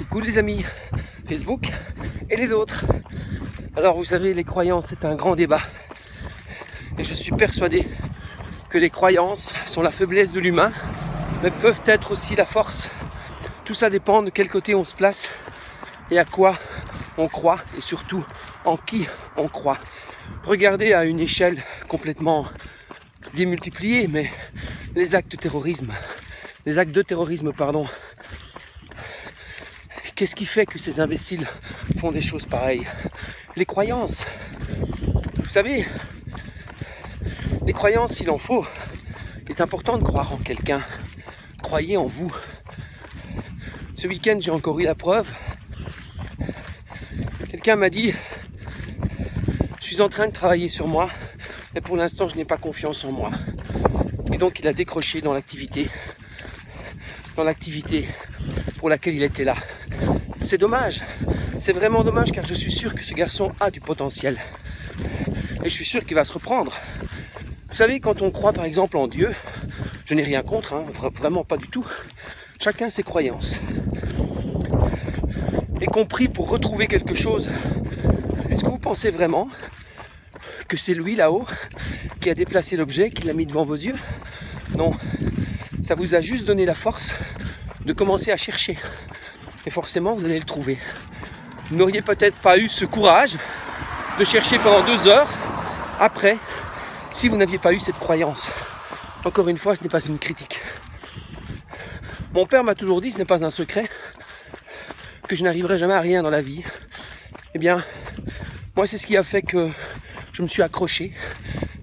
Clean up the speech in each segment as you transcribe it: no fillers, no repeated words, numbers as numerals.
Coucou les amis Facebook et les autres. Alors vous savez, les croyances c'est un grand débat. Et je suis persuadé que les croyances sont la faiblesse de l'humain, mais peuvent être aussi la force. Tout ça dépend de quel côté on se place et à quoi on croit et surtout en qui on croit. Regardez à une échelle complètement démultipliée, mais les actes de terrorisme, qu'est-ce qui fait que ces imbéciles font des choses pareilles? Les croyances. Vous savez, les croyances, s'il en faut, il est important de croire en quelqu'un. Croyez en vous. Ce week-end, j'ai encore eu la preuve. Quelqu'un m'a dit, je suis en train de travailler sur moi, mais pour l'instant, je n'ai pas confiance en moi. Et donc, il a décroché dans l'activité pour laquelle il était là. C'est dommage, c'est vraiment dommage, car je suis sûr que ce garçon a du potentiel. Et je suis sûr qu'il va se reprendre. Vous savez, quand on croit par exemple en Dieu, je n'ai rien contre, vraiment pas du tout. Chacun ses croyances. Et compris pour retrouver quelque chose. Est-ce que vous pensez vraiment que c'est lui là-haut qui a déplacé l'objet, qui l'a mis devant vos yeux? Non, ça vous a juste donné la force de commencer à chercher. Et forcément, vous allez le trouver. Vous n'auriez peut-être pas eu ce courage de chercher pendant 2 heures après, si vous n'aviez pas eu cette croyance. Encore une fois, ce n'est pas une critique. Mon père m'a toujours dit, ce n'est pas un secret, que je n'arriverai jamais à rien dans la vie. Eh bien, moi, c'est ce qui a fait que je me suis accroché.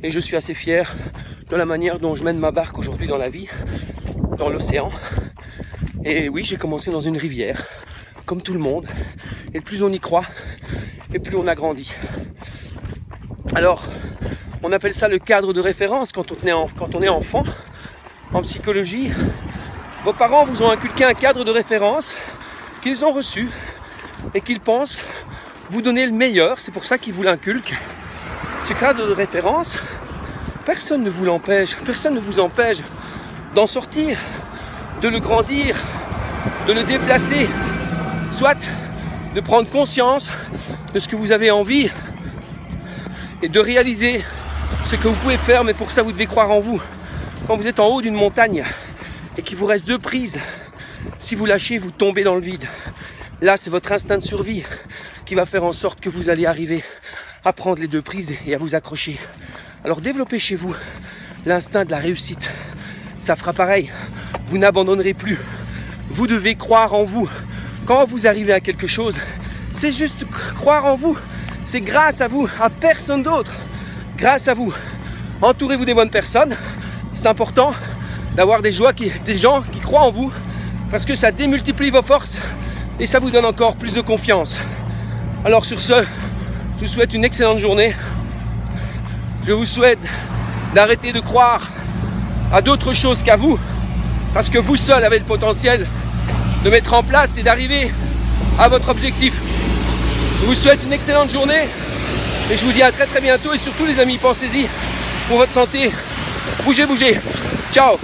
Et je suis assez fier de la manière dont je mène ma barque aujourd'hui dans la vie, dans l'océan. Et oui, j'ai commencé dans une rivière, comme tout le monde. Et plus on y croit, et plus on a grandi. Alors, on appelle ça le cadre de référence quand on est enfant. En psychologie, vos parents vous ont inculqué un cadre de référence qu'ils ont reçu et qu'ils pensent vous donner le meilleur. C'est pour ça qu'ils vous l'inculquent. Ce cadre de référence, personne ne vous l'empêche, personne ne vous empêche d'en sortir, de le grandir, de le déplacer, soit de prendre conscience de ce que vous avez envie et de réaliser ce que vous pouvez faire, mais pour ça vous devez croire en vous. Quand vous êtes en haut d'une montagne et qu'il vous reste 2 prises, si vous lâchez, vous tombez dans le vide. Là, c'est votre instinct de survie qui va faire en sorte que vous allez arriver à prendre les 2 prises et à vous accrocher. Alors développez chez vous l'instinct de la réussite. Ça fera pareil. Vous n'abandonnerez plus. Vous devez croire en vous. Quand vous arrivez à quelque chose, c'est juste croire en vous. C'est grâce à vous, à personne d'autre. Grâce à vous. Entourez-vous des bonnes personnes. C'est important d'avoir des gens qui croient en vous, parce que ça démultiplie vos forces et ça vous donne encore plus de confiance. Alors sur ce, je vous souhaite une excellente journée. Je vous souhaite d'arrêter de croire à d'autres choses qu'à vous, parce que vous seul avez le potentiel de mettre en place et d'arriver à votre objectif. Je vous souhaite une excellente journée et je vous dis à très bientôt. Et surtout les amis, pensez-y pour votre santé. Bougez. Ciao.